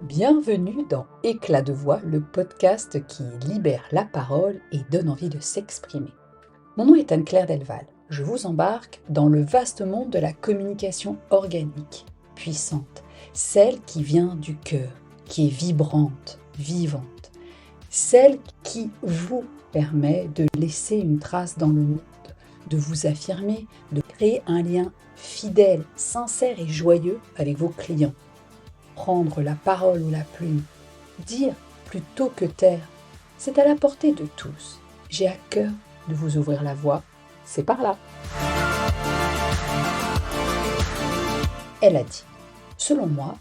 Bienvenue dans Éclat de voix, le podcast qui libère la parole et donne envie de s'exprimer. Mon nom est Anne-Claire Delval. Je vous embarque dans le vaste monde de la communication organique, puissante, celle qui vient du cœur, qui est vibrante, vivante, celle qui vous permet de laisser une trace dans le monde, de vous affirmer, de créer un lien fidèle, sincère et joyeux avec vos clients. Prendre la parole ou la plume, dire plutôt que taire, c'est à la portée de tous. J'ai à cœur de vous ouvrir la voie, c'est par là. Elle a dit, selon moi,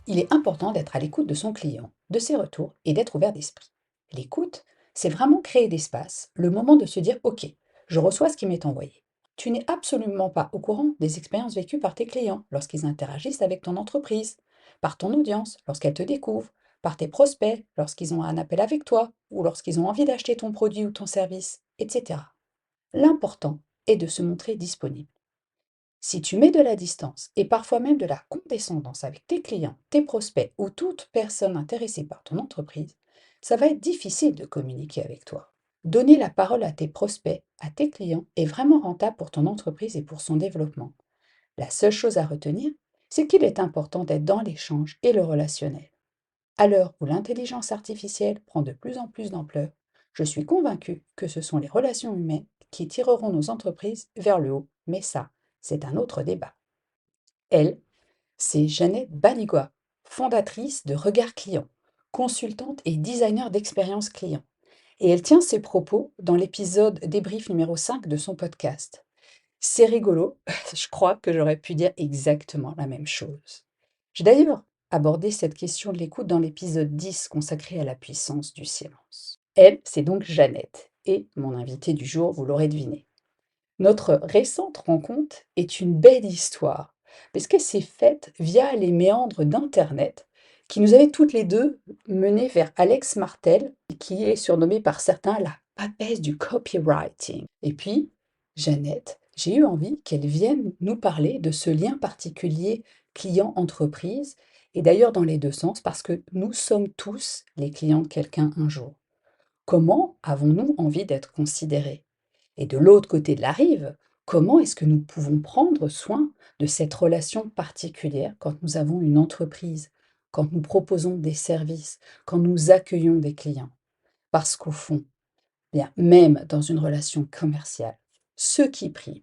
il est important d'être à l'écoute de son client, de ses retours et d'être ouvert d'esprit. L'écoute, c'est vraiment créer d'espace, le moment de se dire « Ok, je reçois ce qui m'est envoyé ». Tu n'es absolument pas au courant des expériences vécues par tes clients lorsqu'ils interagissent avec ton entreprise, par ton audience lorsqu'elle te découvre, par tes prospects lorsqu'ils ont un appel avec toi ou lorsqu'ils ont envie d'acheter ton produit ou ton service, etc. L'important est de se montrer disponible. Si tu mets de la distance et parfois même de la condescendance avec tes clients, tes prospects ou toute personne intéressée par ton entreprise, ça va être difficile de communiquer avec toi. Donner la parole à tes prospects, à tes clients est vraiment rentable pour ton entreprise et pour son développement. La seule chose à retenir, c'est qu'il est important d'être dans l'échange et le relationnel. À l'heure où l'intelligence artificielle prend de plus en plus d'ampleur, je suis convaincue que ce sont les relations humaines qui tireront nos entreprises vers le haut, mais ça, c'est un autre débat. Elle, c'est Jeannette Banigua, fondatrice de Regard Client, consultante et designer d'expérience client. Et elle tient ses propos dans l'épisode débrief numéro 5 de son podcast. C'est rigolo, je crois que j'aurais pu dire exactement la même chose. J'ai d'ailleurs abordé cette question de l'écoute dans l'épisode 10 consacré à la puissance du silence. Elle, c'est donc Jeannette, et mon invitée du jour, vous l'aurez deviné. Notre récente rencontre est une belle histoire, parce qu'elle s'est faite via les méandres d'Internet, qui nous avaient toutes les deux menées vers Alex Martel, qui est surnommé par certains la papesse du copywriting. Et puis, Jeannette, j'ai eu envie qu'elle vienne nous parler de ce lien particulier client-entreprise, et d'ailleurs dans les deux sens, parce que nous sommes tous les clients de quelqu'un un jour. Comment avons-nous envie d'être considérés? Et de l'autre côté de la rive, comment est-ce que nous pouvons prendre soin de cette relation particulière quand nous avons une entreprise, quand nous proposons des services, quand nous accueillons des clients? Parce qu'au fond, bien, même dans une relation commerciale, ce qui prime,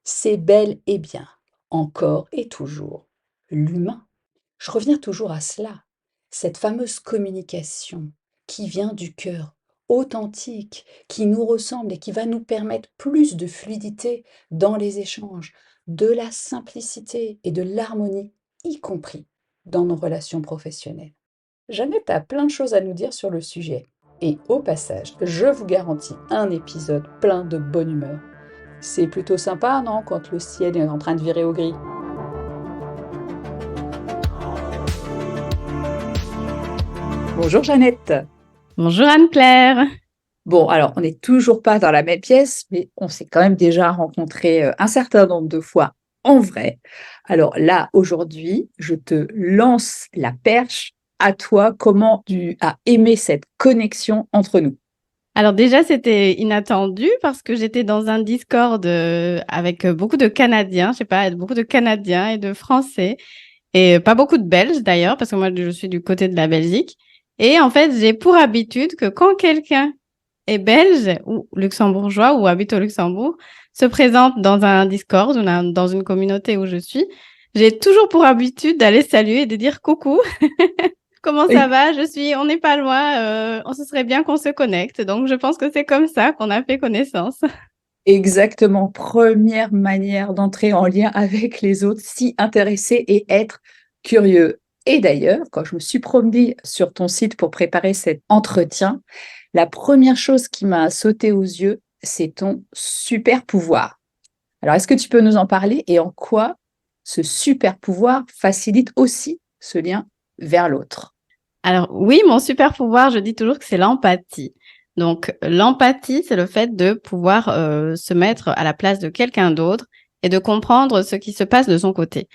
c'est bel et bien, encore et toujours, l'humain. Je reviens toujours à cela, cette fameuse communication qui vient du cœur, authentique, qui nous ressemble et qui va nous permettre plus de fluidité dans les échanges, de la simplicité et de l'harmonie, y compris dans nos relations professionnelles. Jeannette a plein de choses à nous dire sur le sujet. Et au passage, je vous garantis un épisode plein de bonne humeur. C'est plutôt sympa, non, quand le ciel est en train de virer au gris? Bonjour Jeannette. Bonjour Anne-Claire. Bon, alors on n'est toujours pas dans la même pièce, mais on s'est quand même déjà rencontrés un certain nombre de fois en vrai. Alors là, aujourd'hui, je te lance la perche. À toi, comment tu as aimé cette connexion entre nous? Alors déjà, c'était inattendu parce que j'étais dans un Discord avec beaucoup de Canadiens, je sais pas, beaucoup de Canadiens et de Français et pas beaucoup de Belges d'ailleurs parce que moi je suis du côté de la Belgique. Et en fait, j'ai pour habitude que quand quelqu'un est belge ou luxembourgeois ou habite au Luxembourg, se présente dans un Discord ou dans une communauté où je suis, j'ai toujours pour habitude d'aller saluer et de dire coucou. Comment ça Oui, va? On n'est pas loin, on se serait bien qu'on se connecte. Donc, je pense que c'est comme ça qu'on a fait connaissance. exactement. Première manière d'entrer en lien avec les autres, s'y intéresser et être curieux. Et d'ailleurs, quand je me suis promenée sur ton site pour préparer cet entretien, la première chose qui m'a sauté aux yeux, c'est ton super pouvoir. Alors, est-ce que tu peux nous en parler et en quoi ce super pouvoir facilite aussi ce lien vers l'autre? Alors, oui, mon super pouvoir, je dis toujours que c'est l'empathie. Donc, l'empathie, c'est le fait de pouvoir se mettre à la place de quelqu'un d'autre et de comprendre ce qui se passe de son côté.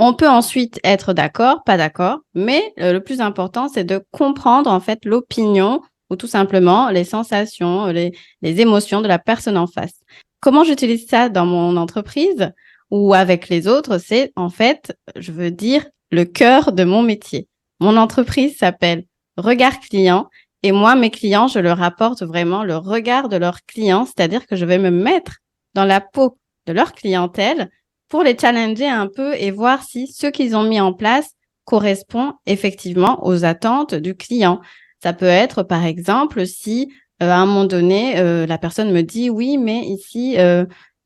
On peut ensuite être d'accord, pas d'accord, mais le plus important, c'est de comprendre en fait l'opinion ou tout simplement les sensations, les émotions de la personne en face. Comment j'utilise ça dans mon entreprise ou avec les autres? C'est en fait, je veux dire, le cœur de mon métier. Mon entreprise s'appelle Regard Client et moi, mes clients, je leur apporte vraiment le regard de leurs clients, c'est-à-dire que je vais me mettre dans la peau de leur clientèle pour les challenger un peu et voir si ce qu'ils ont mis en place correspond effectivement aux attentes du client. Ça peut être, par exemple, si à un moment donné, la personne me dit: «Oui, mais ici,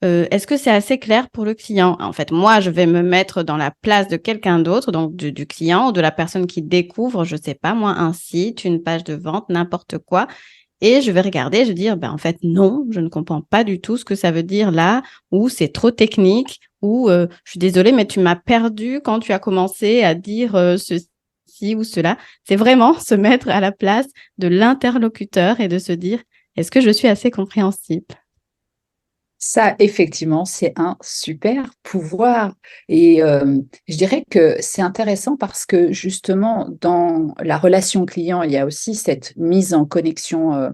est-ce que c'est assez clair pour le client?» En fait, moi, je vais me mettre dans la place de quelqu'un d'autre, donc du client ou de la personne qui découvre, je sais pas moi, un site, une page de vente, n'importe quoi et je vais regarder, je vais dire: «Ben, en fait, non, je ne comprends pas du tout ce que ça veut dire là» ou «C'est trop technique» ou «Je suis désolée, mais tu m'as perdu quand tu as commencé à dire, ceci ou cela». C'est vraiment se mettre à la place de l'interlocuteur et de se dire: «Est-ce que je suis assez compréhensible?» Ça, effectivement, c'est un super pouvoir et je dirais que c'est intéressant parce que justement, dans la relation client, il y a aussi cette mise en connexion,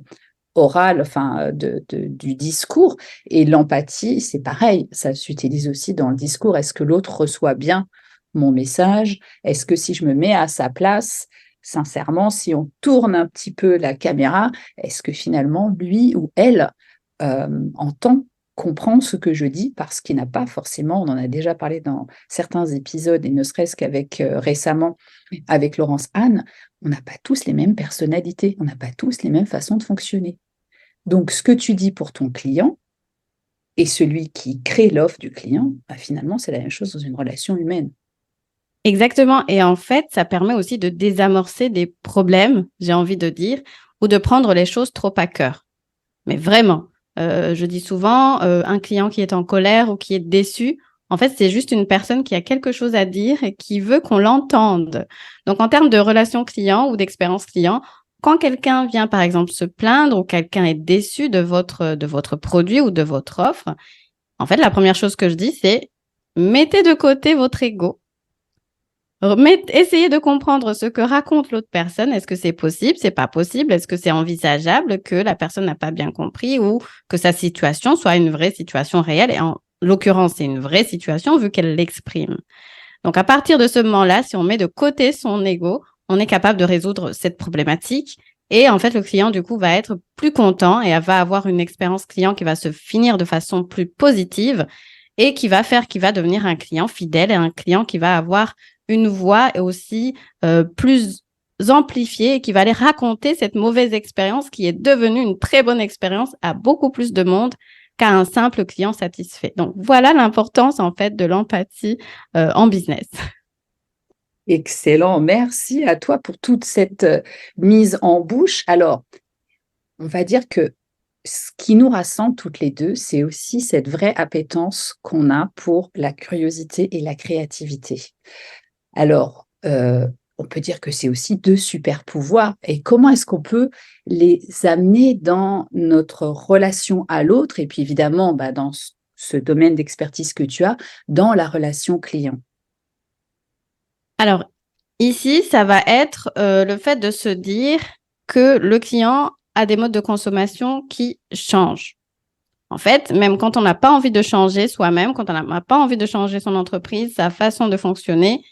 orale, enfin, du discours et l'empathie, c'est pareil, ça s'utilise aussi dans le discours. Est-ce que l'autre reçoit bien mon message? Est-ce que si je me mets à sa place, sincèrement, si on tourne un petit peu la caméra, est-ce que finalement lui ou elle, entend, comprend ce que je dis? Parce qu'il n'a pas forcément, on en a déjà parlé dans certains épisodes et ne serait-ce qu'avec, récemment avec Laurence Anne, on n'a pas tous les mêmes personnalités, on n'a pas tous les mêmes façons de fonctionner. Donc, ce que tu dis pour ton client et celui qui crée l'offre du client, bah, finalement, c'est la même chose dans une relation humaine. Exactement et en fait, ça permet aussi de désamorcer des problèmes, j'ai envie de dire, ou de prendre les choses trop à cœur. Mais vraiment, je dis souvent, un client qui est en colère ou qui est déçu, en fait, c'est juste une personne qui a quelque chose à dire et qui veut qu'on l'entende. Donc en termes de relation client ou d'expérience client, quand quelqu'un vient, par exemple, se plaindre ou quelqu'un est déçu de votre produit ou de votre offre, en fait, la première chose que je dis, c'est: «Mettez de côté votre ego, essayez de comprendre ce que raconte l'autre personne. Est-ce que c'est possible? C'est pas possible? Est-ce que c'est envisageable que la personne n'a pas bien compris ou que sa situation soit une vraie situation réelle?» Et en l'occurrence, c'est une vraie situation vu qu'elle l'exprime. Donc à partir de ce moment-là, si on met de côté son ego, on est capable de résoudre cette problématique et en fait, le client, du coup, va être plus content et va avoir une expérience client qui va se finir de façon plus positive et qui va devenir un client fidèle et un client qui va avoir une voix aussi plus amplifiée et qui va aller raconter cette mauvaise expérience qui est devenue une très bonne expérience à beaucoup plus de monde qu'à un simple client satisfait. Donc voilà l'importance en fait de l'empathie en business. Excellent, merci à toi pour toute cette, mise en bouche. Alors, on va dire que ce qui nous rassemble toutes les 2, c'est aussi cette vraie appétence qu'on a pour la curiosité et la créativité. Alors, on peut dire que c'est aussi 2 super pouvoirs et comment est-ce qu'on peut les amener dans notre relation à l'autre et puis évidemment, bah, dans ce domaine d'expertise que tu as, dans la relation client? Alors ici, ça va être le fait de se dire que le client a des modes de consommation qui changent. En fait, même quand on n'a pas envie de changer soi-même, quand on n'a pas envie de changer son entreprise, sa façon de fonctionner,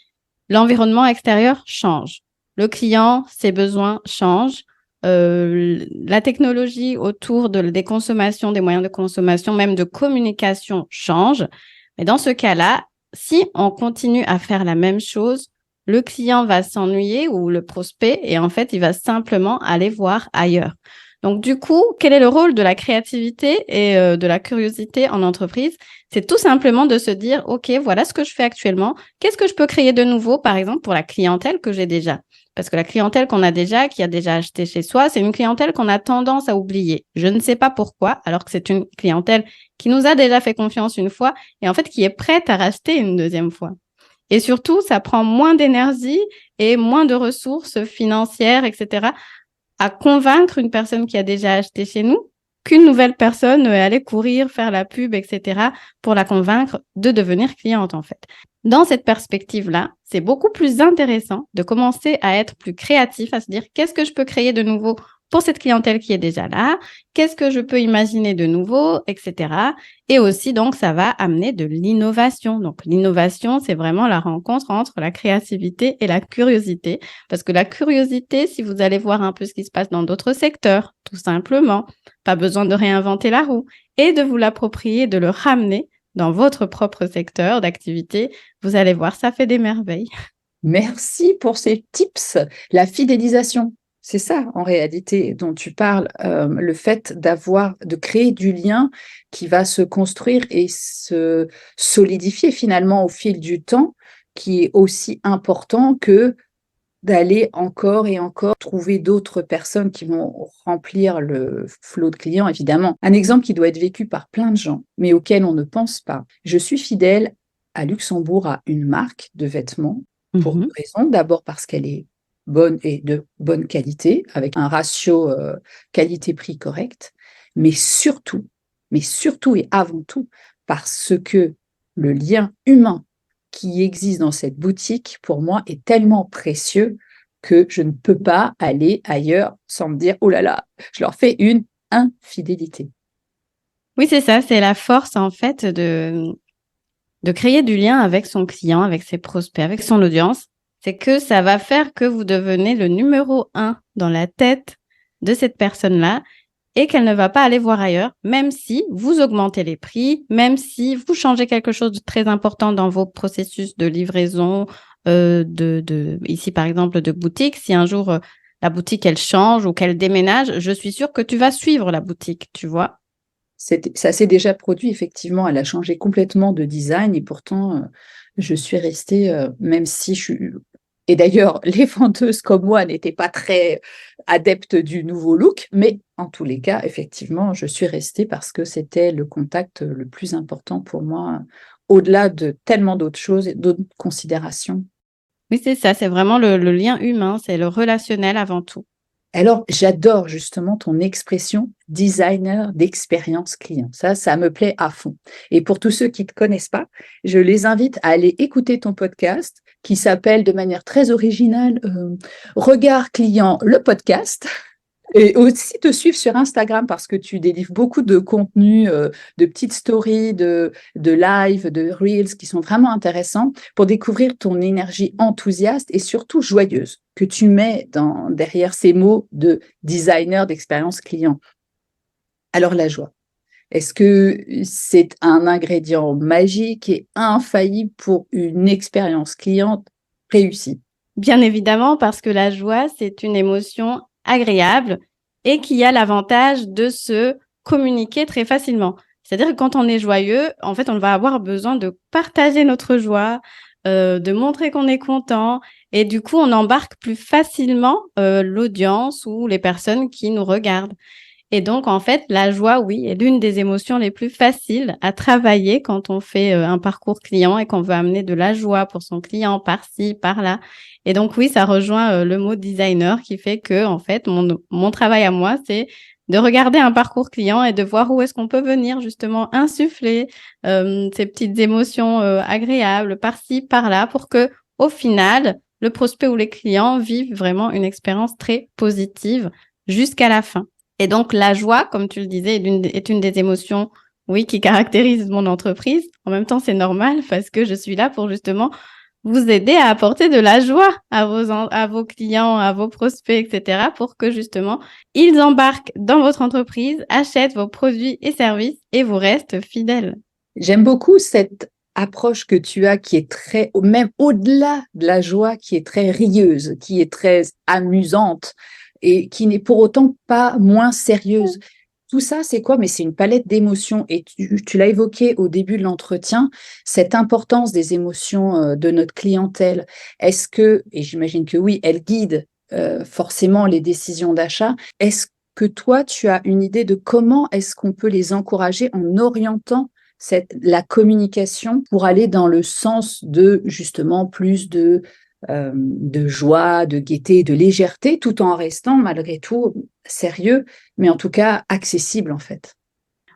l'environnement extérieur change. Le client, ses besoins changent. La technologie autour des consommations, des moyens de consommation, même de communication change. Mais dans ce cas-là, si on continue à faire la même chose, le client va s'ennuyer ou le prospect et en fait, il va simplement aller voir ailleurs. Donc, du coup, quel est le rôle de la créativité et de la curiosité en entreprise? C'est tout simplement de se dire, OK, voilà ce que je fais actuellement. Qu'est-ce que je peux créer de nouveau, par exemple, pour la clientèle que j'ai déjà? Parce que la clientèle qu'on a déjà, qui a déjà acheté chez soi, c'est une clientèle qu'on a tendance à oublier. Je ne sais pas pourquoi, alors que c'est une clientèle qui nous a déjà fait confiance une fois et en fait qui est prête à racheter une deuxième fois. Et surtout, ça prend moins d'énergie et moins de ressources financières, etc., à convaincre une personne qui a déjà acheté chez nous qu'une nouvelle personne allait courir, faire la pub, etc., pour la convaincre de devenir cliente, en fait. Dans cette perspective-là, c'est beaucoup plus intéressant de commencer à être plus créatif, à se dire qu'est-ce que je peux créer de nouveau pour cette clientèle qui est déjà là, qu'est-ce que je peux imaginer de nouveau, etc. Et aussi, donc, ça va amener de l'innovation. Donc, l'innovation, c'est vraiment la rencontre entre la créativité et la curiosité. Parce que la curiosité, si vous allez voir un peu ce qui se passe dans d'autres secteurs, tout simplement, pas besoin de réinventer la roue et de vous l'approprier, de le ramener dans votre propre secteur d'activité, vous allez voir, ça fait des merveilles. Merci pour ces tips. La fidélisation, c'est ça en réalité dont tu parles, le fait de créer du lien qui va se construire et se solidifier finalement au fil du temps, qui est aussi important que d'aller encore et encore trouver d'autres personnes qui vont remplir le flot de clients, évidemment. Un exemple qui doit être vécu par plein de gens, mais auquel on ne pense pas. Je suis fidèle à Luxembourg à une marque de vêtements pour deux raisons. D'abord parce qu'elle est bonne et de bonne qualité, avec un ratio qualité-prix correct, mais surtout et avant tout, parce que le lien humain qui existe dans cette boutique, pour moi, est tellement précieux que je ne peux pas aller ailleurs sans me dire, oh là là, je leur fais une infidélité. Oui, c'est ça, c'est la force en fait de créer du lien avec son client, avec ses prospects, avec son audience. C'est que ça va faire que vous devenez le numéro 1 dans la tête de cette personne-là et qu'elle ne va pas aller voir ailleurs, même si vous augmentez les prix, même si vous changez quelque chose de très important dans vos processus de livraison, ici par exemple de boutique. Si un jour la boutique elle change ou qu'elle déménage, je suis sûre que tu vas suivre la boutique, tu vois. Ça s'est déjà produit, effectivement. Elle a changé complètement de design et pourtant, je suis restée, même si je suis. Et d'ailleurs, les vendeuses comme moi n'étaient pas très adeptes du nouveau look, mais en tous les cas, effectivement, je suis restée parce que c'était le contact le plus important pour moi, au-delà de tellement d'autres choses et d'autres considérations. Oui, c'est ça, c'est vraiment le lien humain, c'est le relationnel avant tout. Alors, j'adore justement ton expression designer d'expérience client. Ça me plaît à fond. Et pour tous ceux qui ne te connaissent pas, je les invite à aller écouter ton podcast qui s'appelle de manière très originale Regard client, le podcast. Et aussi te suivre sur Instagram parce que tu délivres beaucoup de contenu, de petites stories, de live, de reels qui sont vraiment intéressants pour découvrir ton énergie enthousiaste et surtout joyeuse que tu mets derrière ces mots de designer d'expérience client. Alors la joie, est-ce que c'est un ingrédient magique et infaillible pour une expérience cliente réussie? Bien évidemment, parce que la joie, c'est une émotion agréable et qui a l'avantage de se communiquer très facilement. C'est-à-dire que quand on est joyeux, en fait, on va avoir besoin de partager notre joie, de montrer qu'on est content et du coup, on embarque plus facilement l'audience ou les personnes qui nous regardent. Et donc, en fait, la joie, oui, est l'une des émotions les plus faciles à travailler quand on fait un parcours client et qu'on veut amener de la joie pour son client par-ci, par-là. Et donc, oui, ça rejoint le mot designer qui fait que, en fait, mon travail à moi, c'est de regarder un parcours client et de voir où est-ce qu'on peut venir justement insuffler ces petites émotions agréables par-ci, par-là pour que, au final, le prospect ou les clients vivent vraiment une expérience très positive jusqu'à la fin. Et donc, la joie, comme tu le disais, est une des émotions, oui, qui caractérise mon entreprise. En même temps, c'est normal parce que je suis là pour justement vous aider à apporter de la joie à vos clients, à vos prospects, etc., pour que justement, ils embarquent dans votre entreprise, achètent vos produits et services et vous restent fidèles. J'aime beaucoup cette approche que tu as qui est très, même au-delà de la joie, qui est très rieuse, qui est très amusante et qui n'est pour autant pas moins sérieuse. Tout ça, c'est quoi? Mais c'est une palette d'émotions. Et tu l'as évoqué au début de l'entretien, cette importance des émotions de notre clientèle. Est-ce que, et j'imagine que oui, elle guide forcément les décisions d'achat. Est-ce que toi, tu as une idée de comment est-ce qu'on peut les encourager en orientant la communication pour aller dans le sens de justement plus de joie, de gaieté, de légèreté, tout en restant malgré tout sérieux, mais en tout cas accessible en fait.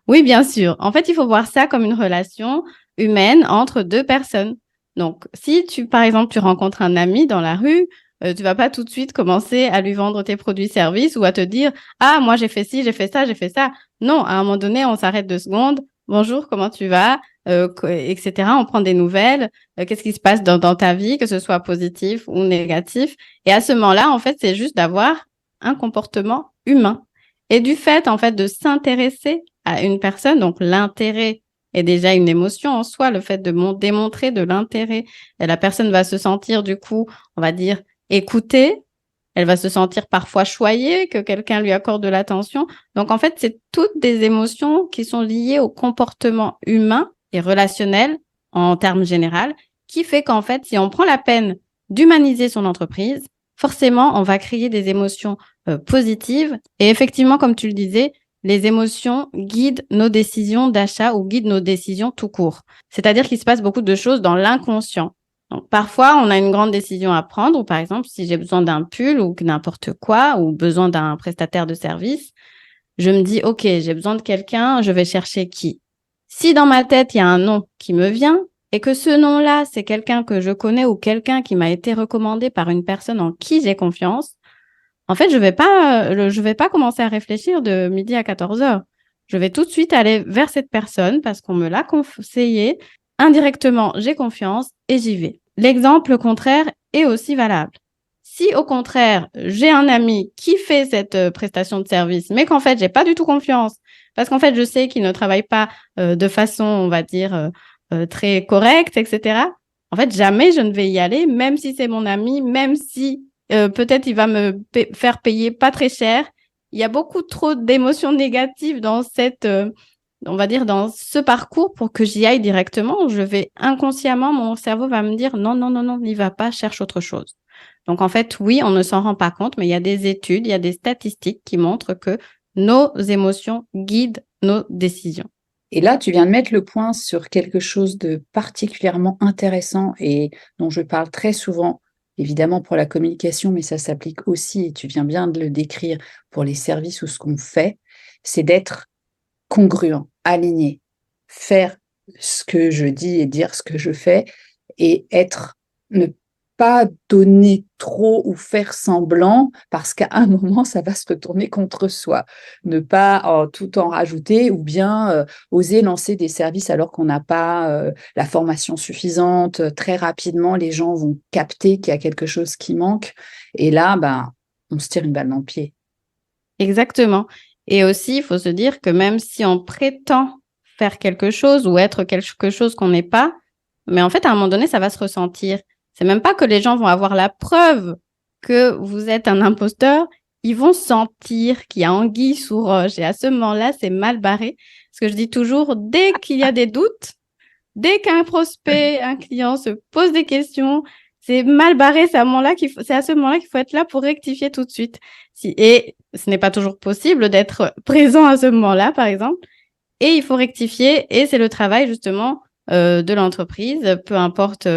Oui, bien sûr. En fait, il faut voir ça comme une relation humaine entre deux personnes. Donc, si par exemple, tu rencontres un ami dans la rue, tu vas pas tout de suite commencer à lui vendre tes produits-services ou à te dire, ah, moi, j'ai fait ci, j'ai fait ça, j'ai fait ça. Non, à un moment donné, on s'arrête 2 secondes. Bonjour, comment tu vas? Etc. On prend des nouvelles. Qu'est-ce qui se passe dans ta vie, que ce soit positif ou négatif? Et à ce moment-là, en fait, c'est juste d'avoir un comportement humain. Et du fait, en fait, de s'intéresser à une personne, donc l'intérêt est déjà une émotion en soi, le fait de démontrer de l'intérêt. Et la personne va se sentir, du coup, on va dire, écoutée. Elle va se sentir parfois choyée, que quelqu'un lui accorde de l'attention. Donc, en fait, c'est toutes des émotions qui sont liées au comportement humain et relationnel en termes généraux, qui fait qu'en fait, si on prend la peine d'humaniser son entreprise, forcément, on va créer des émotions positives. Et effectivement, comme tu le disais, les émotions guident nos décisions d'achat ou guident nos décisions tout court. C'est-à-dire qu'il se passe beaucoup de choses dans l'inconscient. Donc, parfois, on a une grande décision à prendre, ou par exemple, si j'ai besoin d'un pull ou n'importe quoi, ou besoin d'un prestataire de service, je me dis, OK, j'ai besoin de quelqu'un, je vais chercher qui? Si dans ma tête, il y a un nom qui me vient et que ce nom-là, c'est quelqu'un que je connais ou quelqu'un qui m'a été recommandé par une personne en qui j'ai confiance, en fait, je vais pas commencer à réfléchir de midi à 14 heures. Je vais tout de suite aller vers cette personne parce qu'on me l'a conseillé. Indirectement, j'ai confiance et j'y vais. L'exemple contraire est aussi valable. Si au contraire, j'ai un ami qui fait cette prestation de service, mais qu'en fait, j'ai pas du tout confiance, parce qu'en fait, je sais qu'il ne travaille pas de façon, on va dire, très correcte, etc. En fait, jamais je ne vais y aller, même si c'est mon ami, même si peut-être il va me faire payer pas très cher. Il y a beaucoup trop d'émotions négatives dans on va dire, dans ce parcours pour que j'y aille directement. Je vais inconsciemment, mon cerveau va me dire non, non, non, non, n'y va pas, cherche autre chose. Donc, en fait, oui, on ne s'en rend pas compte, mais il y a des études, il y a des statistiques qui montrent que nos émotions guident nos décisions. Et là, tu viens de mettre le point sur quelque chose de particulièrement intéressant et dont je parle très souvent, évidemment pour la communication, mais ça s'applique aussi, et tu viens bien de le décrire, pour les services ou ce qu'on fait, c'est d'être congruent, aligné, faire ce que je dis et dire ce que je fais et ne pas donner trop ou faire semblant parce qu'à un moment, ça va se retourner contre soi. Ne pas tout en rajouter ou bien oser lancer des services alors qu'on n'a pas la formation suffisante. Très rapidement, les gens vont capter qu'il y a quelque chose qui manque et là, ben, on se tire une balle dans le pied. Exactement. Et aussi, il faut se dire que même si on prétend faire quelque chose ou être quelque chose qu'on n'est pas, mais en fait, à un moment donné, ça va se ressentir. C'est même pas que les gens vont avoir la preuve que vous êtes un imposteur. Ils vont sentir qu'il y a anguille sous roche. Et à ce moment-là, c'est mal barré. Parce que je dis toujours, dès qu'il y a des doutes, dès qu'un prospect, un client se pose des questions, c'est mal barré. C'est à ce moment-là qu'il faut être là pour rectifier tout de suite. Et ce n'est pas toujours possible d'être présent à ce moment-là, par exemple. Et il faut rectifier. Et c'est le travail, justement, de l'entreprise, peu importe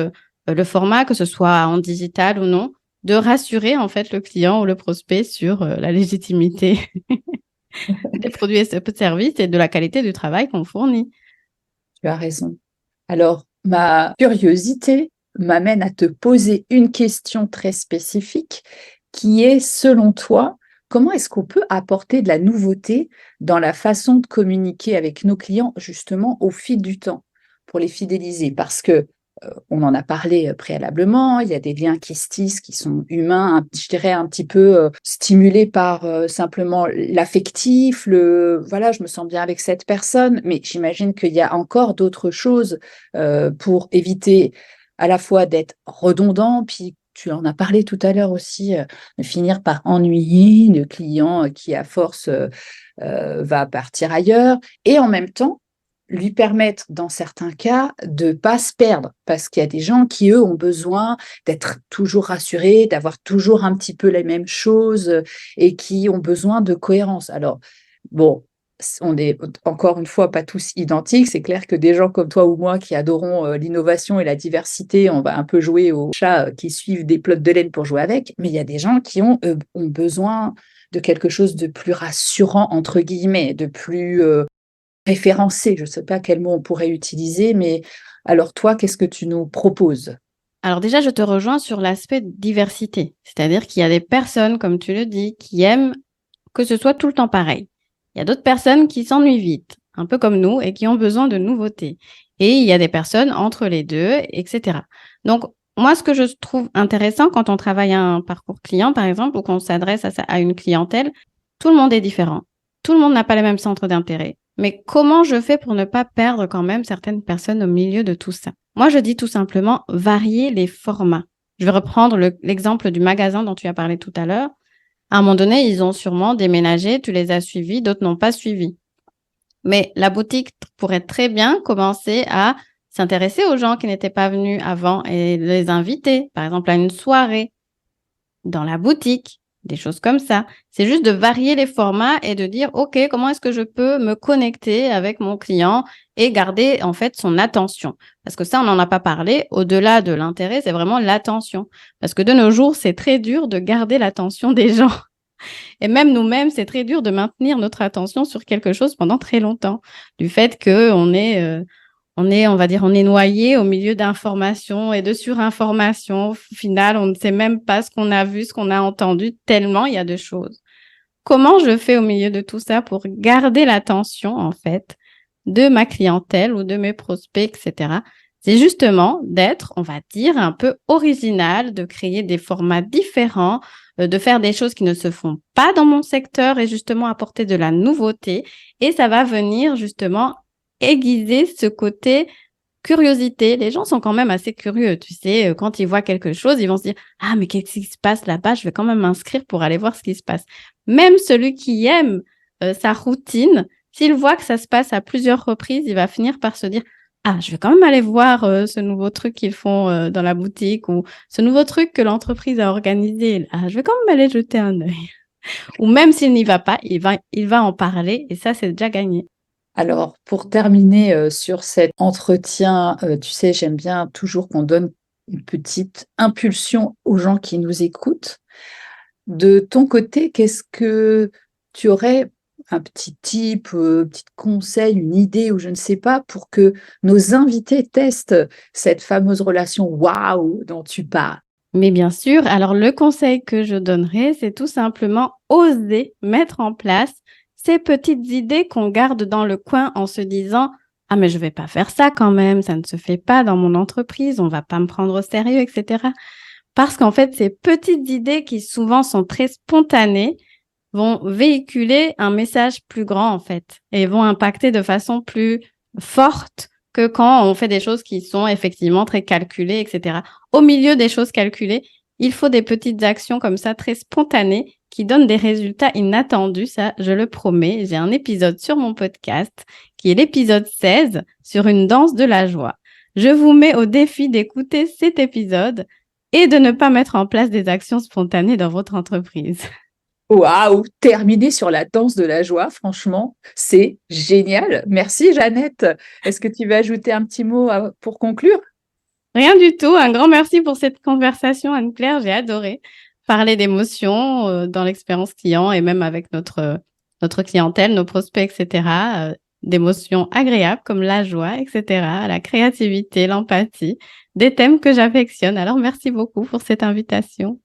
le format, que ce soit en digital ou non, de rassurer, en fait, le client ou le prospect sur la légitimité des produits et services et de la qualité du travail qu'on fournit. Tu as raison. Alors, ma curiosité m'amène à te poser une question très spécifique qui est, selon toi, comment est-ce qu'on peut apporter de la nouveauté dans la façon de communiquer avec nos clients, justement, au fil du temps, pour les fidéliser? Parce que on en a parlé préalablement, il y a des liens qui se tissent, qui sont humains, je dirais un petit peu stimulés par simplement l'affectif, voilà, je me sens bien avec cette personne, mais j'imagine qu'il y a encore d'autres choses pour éviter à la fois d'être redondant, puis tu en as parlé tout à l'heure aussi, de finir par ennuyer le client qui, à force, va partir ailleurs, et en même temps, lui permettre, dans certains cas, de ne pas se perdre. Parce qu'il y a des gens qui, eux, ont besoin d'être toujours rassurés, d'avoir toujours un petit peu les mêmes choses et qui ont besoin de cohérence. Alors, bon, on est encore une fois pas tous identiques. C'est clair que des gens comme toi ou moi qui adorons l'innovation et la diversité, on va un peu jouer aux chats qui suivent des pelotes de laine pour jouer avec. Mais il y a des gens qui ont besoin de quelque chose de plus rassurant, entre guillemets, de plus référencé. Je ne sais pas quel mot on pourrait utiliser, mais alors toi, qu'est-ce que tu nous proposes? Alors déjà, je te rejoins sur l'aspect diversité. C'est-à-dire qu'il y a des personnes, comme tu le dis, qui aiment que ce soit tout le temps pareil. Il y a d'autres personnes qui s'ennuient vite, un peu comme nous, et qui ont besoin de nouveautés. Et il y a des personnes entre les deux, etc. Donc, moi, ce que je trouve intéressant quand on travaille un parcours client, par exemple, ou qu'on s'adresse à une clientèle, tout le monde est différent. Tout le monde n'a pas les mêmes centres d'intérêt. Mais comment je fais pour ne pas perdre quand même certaines personnes au milieu de tout ça? Moi, je dis tout simplement varier les formats. Je vais reprendre l'exemple du magasin dont tu as parlé tout à l'heure. À un moment donné, ils ont sûrement déménagé, tu les as suivis, d'autres n'ont pas suivi. Mais la boutique pourrait très bien commencer à s'intéresser aux gens qui n'étaient pas venus avant et les inviter, par exemple, à une soirée dans la boutique, des choses comme ça. C'est juste de varier les formats et de dire, OK, comment est-ce que je peux me connecter avec mon client et garder en fait son attention? Parce que ça, on n'en a pas parlé. Au-delà de l'intérêt, c'est vraiment l'attention. Parce que de nos jours, c'est très dur de garder l'attention des gens. Et même nous-mêmes, c'est très dur de maintenir notre attention sur quelque chose pendant très longtemps. Du fait qu'on est, on va dire, on est noyé au milieu d'informations et de surinformations. Au final, on ne sait même pas ce qu'on a vu, ce qu'on a entendu, tellement il y a de choses. Comment je fais au milieu de tout ça pour garder l'attention, en fait, de ma clientèle ou de mes prospects, etc. C'est justement d'être, on va dire, un peu original, de créer des formats différents, de faire des choses qui ne se font pas dans mon secteur et justement apporter de la nouveauté. Et ça va venir justement aiguiser ce côté curiosité. Les gens sont quand même assez curieux, tu sais, quand ils voient quelque chose, ils vont se dire « Ah, mais qu'est-ce qui se passe là-bas? Je vais quand même m'inscrire pour aller voir ce qui se passe. » Même celui qui aime sa routine, s'il voit que ça se passe à plusieurs reprises, il va finir par se dire « Ah, je vais quand même aller voir ce nouveau truc qu'ils font dans la boutique ou ce nouveau truc que l'entreprise a organisé. Ah, je vais quand même aller jeter un œil. » Ou même s'il n'y va pas, il va en parler et ça, c'est déjà gagné. Alors, pour terminer sur cet entretien, tu sais, j'aime bien toujours qu'on donne une petite impulsion aux gens qui nous écoutent. De ton côté, qu'est-ce que tu aurais un petit tip, petit conseil, une idée ou je ne sais pas, pour que nos invités testent cette fameuse relation waouh dont tu parles? Mais bien sûr, alors le conseil que je donnerais, c'est tout simplement oser mettre en place ces petites idées qu'on garde dans le coin en se disant « Ah, mais je vais pas faire ça quand même, ça ne se fait pas dans mon entreprise, on va pas me prendre au sérieux, etc. » Parce qu'en fait, ces petites idées qui souvent sont très spontanées vont véhiculer un message plus grand en fait et vont impacter de façon plus forte que quand on fait des choses qui sont effectivement très calculées, etc. Au milieu des choses calculées, il faut des petites actions comme ça, très spontanées, qui donnent des résultats inattendus. Ça, je le promets. J'ai un épisode sur mon podcast qui est l'épisode 16 sur une danse de la joie. Je vous mets au défi d'écouter cet épisode et de ne pas mettre en place des actions spontanées dans votre entreprise. Waouh, terminer sur la danse de la joie, franchement, c'est génial. Merci Jeannette. Est-ce que tu veux ajouter un petit mot pour conclure? Rien du tout. Un grand merci pour cette conversation, Anne-Claire. J'ai adoré parler d'émotions dans l'expérience client et même avec notre clientèle, nos prospects, etc. D'émotions agréables comme la joie, etc. La créativité, l'empathie, des thèmes que j'affectionne. Alors, merci beaucoup pour cette invitation.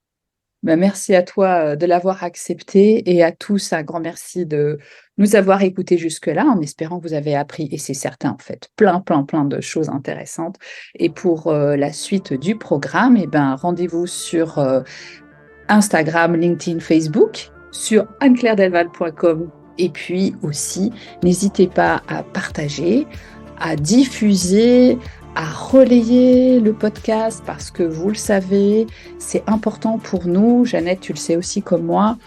Ben, merci à toi de l'avoir accepté et à tous un grand merci de nous avoir écoutés jusque-là en espérant que vous avez appris, et c'est certain en fait, plein de choses intéressantes. Et pour la suite du programme, eh ben, rendez-vous sur Instagram, LinkedIn, Facebook, sur anneclairedelval.com et puis aussi, n'hésitez pas à partager, à diffuser, à relayer le podcast parce que vous le savez, c'est important pour nous, Jeannette, tu le sais aussi comme moi,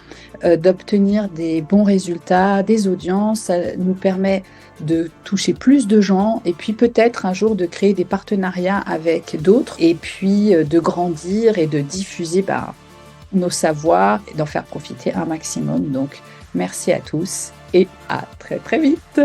d'obtenir des bons résultats, des audiences. Ça nous permet de toucher plus de gens et puis peut-être un jour de créer des partenariats avec d'autres et puis de grandir et de diffuser nos savoirs et d'en faire profiter un maximum. Donc, Merci à tous et à très très vite.